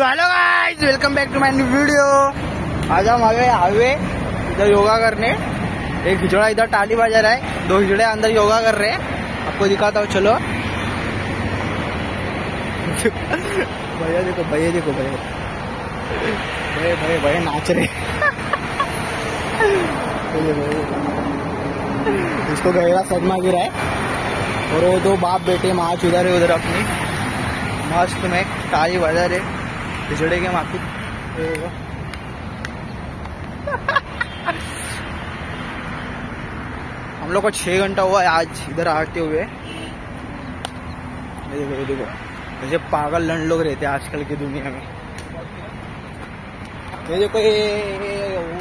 तो hello guys, welcome back to my new video. आज हम आ गए हाईवे इधर योगा करने। एक हिजड़ा इधर टाली बजा रहा है, दो हिजड़े अंदर योगा कर रहे हैं। आपको दिखाता हूँ, चलो। भैया देखो, भैया देखो, भैया भैया भैया भैया नाच रहे। इसको गहरा सदमा गिरा है और वो दो बाप बेटे माच उधर है, उधर अपनी मस्त में ताली बजा रहे खिचड़े के माफी। हम लोग को 6 घंटा हुआ है आज इधर आते हुए। देखो देखो, ऐसे पागल लंड लोग रहते हैं आजकल की दुनिया में। ये देखो, ये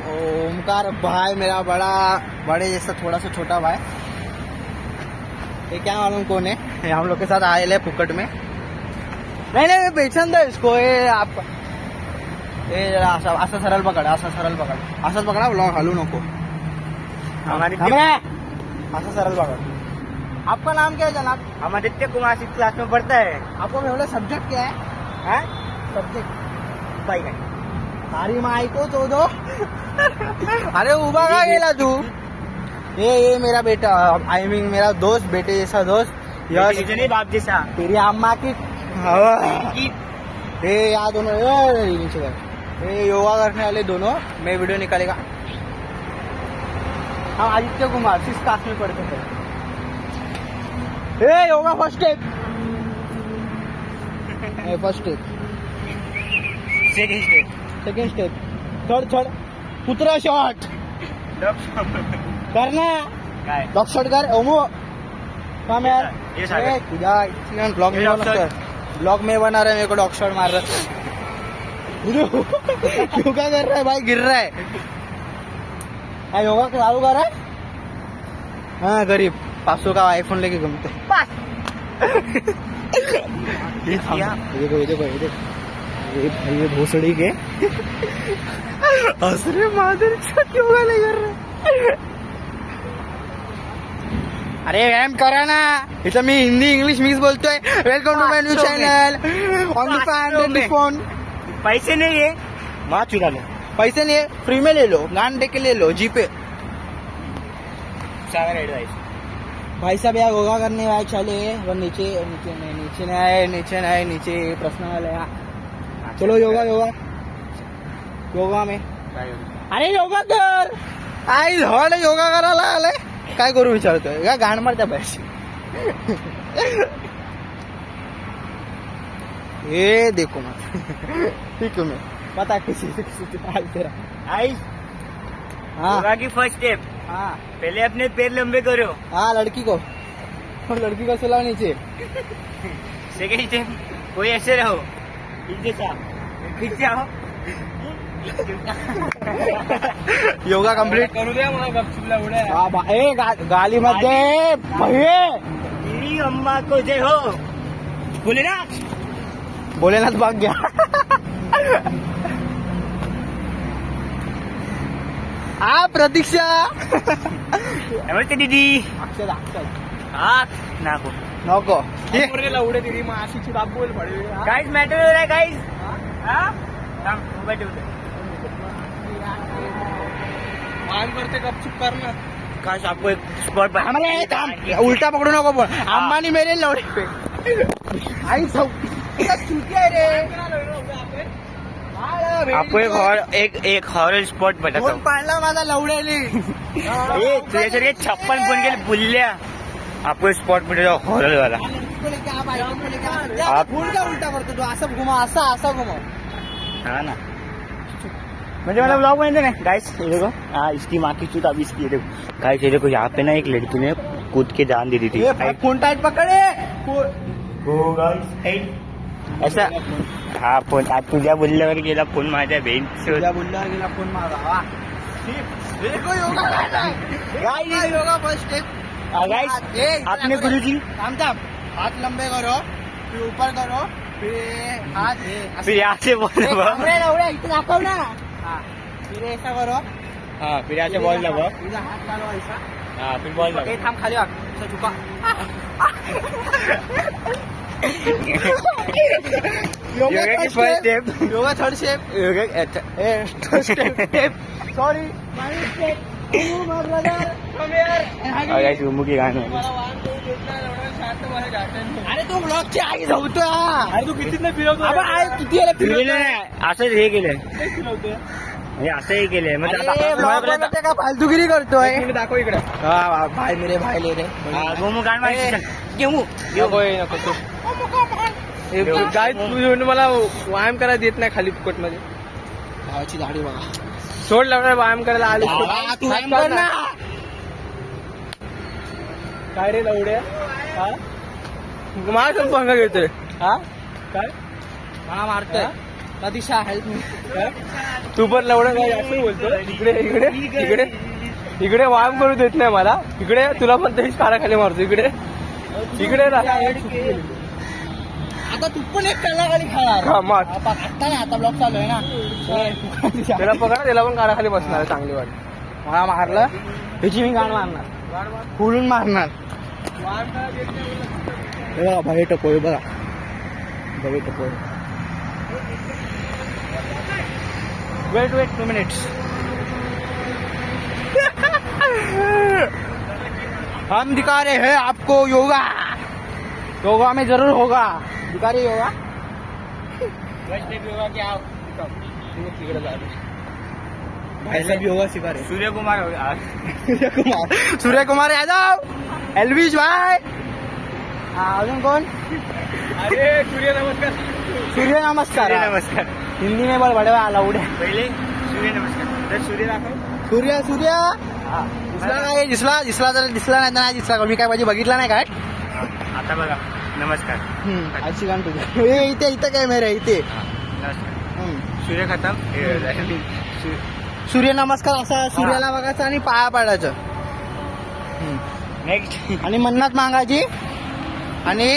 ओमकार भाई मेरा बड़े जैसा थोड़ा सा छोटा भाई, ये क्या मालूम कौन है। ये हम लोग के साथ आए है फुकट में। नहीं नहीं, पहचान दो इसको। ये आप ये आशा सरल पकड़, आशा सरल पकड़, आशा पकड़ा ब्लॉग हालू नको हमारे आशा सरल पकड़। आपका नाम क्या है जनाब? हम आदित्य कुमार 6th क्लास में पढ़ता है। आपको फेवरेट सब्जेक्ट क्या है? सब्जेक्ट बाइक है। सारी माई को तो दो। अरे उबा का गेला तू। ये मेरा बेटा, आई मीन मेरा दोस्त, बेटे जैसा दोस्त यश, बाप जैसा तेरी अम्मा की। ये यहाँ दोनों नीचे गए, ये योगा करने वाले दोनों। मैं वीडियो निकालेगा। हम आदित्य कुमार 6th क्लास में पढ़ते थे। ये yoga first step, first step, second step, third कुतरा शॉट करना, डॉग शॉट कर। ओमो काम यार, ब्लॉग में बना रहे, मेरे को डॉग शॉट मार रहा है। क्यों क्या कर रहा है भाई? गिर रहा है। हाँ, योगा चालू कर रहा है। हाँ, गरीब 500 का आईफोन लेके घूमते। ये भोसड़ी के असरे मादर योगा नहीं कर रहे। अरे एम करा ना, इथं मी हिंदी इंग्लिश मिक्स बोलतोय। Welcome to my new channel on the fan phone. पैसे नहीं है, माँ चुरा लो। पैसे नहीं है, फ्री में ले लो, गान दे के ले लो, जीपे। भाई साहब यहाँ योगा करने वाले चले, वो नीचे नीचे प्रश्न वाले। चलो योगा में। अरे योगा कर, आई धड योगा करायला आले। काय करू विचारतोय का? गाण मारत्या पैसे। ये देखो मत। ठीक है, मैं पता किसी तेरा आई। हाँ की फर्स्ट स्टेप। हाँ, पहले अपने पैर लंबे करो। हाँ, लड़की को सुलाओ नीचे। सेकंड स्टेप, कोई ऐसे रहो, पीछे आओ। योगा कंप्लीट करू द्या मला गपचूपला उड्या। गाली मध्ये भैये तेरी अम्मा को जय हो। भोलेनाथ भाग गया। प्रतीक्षा नमस्ते दीदी। अक्षर नको उडे दीदी माशीची बाप बोल पडे। गाइस मॅटर हो रहा है गाइस। मान करते गपचूप करना। काश आपको एक स्पॉट उल्टा पकड़ू नको पण। अम्मानी मेरे लवडे पे आई सब चुकी है रे। आपको एक हॉरर स्पॉट बताता हूँ। पाडला माझा लवडेली। तुझ्यासारखे 56 फोन केले बुल्ल्या। आपको स्पॉट मिळेल हॉरर वाला। आप उल्टा करतो तू, असं घुमा, असा घुमा। हाँ ना, मुझे वाला ब्लॉग बने ना गाइस। ये देखो, हाँ, इसकी माँ की चूत अभी इसकी। देखो गाइस, ये देखो, यहाँ पे ना एक लड़की ने कूद के जान दे दी थी। फोन टाइट पकड़े ऐसा। हाँ, फोन आज तुझ्या बोलल्यावर गेला फोन माझ्या बहीण बोलल्यावर गेला फोन माझा। Yoga first step. गाइस, अपने गुरुजी हाथ लंबे करो, फिर ऊपर करो, फिर हाथ, फिर यहाँ से बोल इतना दाखव ना। हाँ, फिर ऐसा करो। हाँ, फिर यहाँ से बॉल लगो। हाथ डालो ऐसा। हाँ, फिर बॉल लगो। थांब खाली झुका। योगा योगा की first first step. step. Yoga third step. Yoga step. Sorry. My mistake. My brother. Come here. Guys उमू की गाणं अरे तू ब्लॉगची आई धावतो. अरे तू किती नाही फिरवतो अबे आई किती याला फिरवलं फिरवतोय? नाही असंच हे केलंय फिरवतोय म्हणजे असंही केलंय मग अरे त्याला ब्लॉग बनवते का फालतूगिरी करतोय? इकडे दाखव इकडे हा भाई मेरे भाई ले रे. गोमू गाणं माहिती घेऊ नको हे नको तू गाय तू मला व्यायाम करायला देत नाही खाली फुकट मध्ये भावाची दाढी बघा. सोड लावणार व्यायाम करायला आली भावा, तू व्यायाम कर ना. काय रे लवड्या हा माझा पण पंगा घेतोय हा काय मला मारतोय. दिशा हेल्प मी. काय? तू पण लवडं काय असं बोलतो इकडे इकडे इकडे इकडे व्यायाम करू देत नाही मला इकडे तुला पण तरीच कानाखाली मारतो इकडे इकडे ना आता तू पण एक कलाखाली खाणार. हा, मार. आता नाही आता ब्लॉग चालू आहे ना. त्याला पकडा त्याला पण कानाखाली बसणार आहे चांगली वाट मला मारलं ह्याची मी गाण मारणार. फुलून मारणार. हे बघा भाई टपोय बघा. भाई टपोय. वेट 2 minutes हम दिखा रहे हैं आपको योगा. योगा में जरूर होगा. दिखा रहे योगा. भाई सब योगा सिखा रहे. सूर्यकुमार सूर्यकुमार यादव. एल्विश भाई. अजून कोण? अरे सूर्य नमस्कार सूर्य नमस्कार. नमस्कार हिंदी में बोल बड़े आला उड्या. पहिले सूर्य नमस्कार तर सूर्य दाखव सूर्य सूर्य दिसला नाही. दिसला तर दिसला नाही तर नाही दिसला. मी काय माझी बघितला नाही काय. आता बघा नमस्कार आजची गाण तुझी. इथे इथे काय मेरे इथे. नमस्कार सूर्य खतम सूर्य नमस्कार असा सूर्याला बघायचं आणि पाया पडायचं नेक्स्ट आणि मन्नत मागायची आणि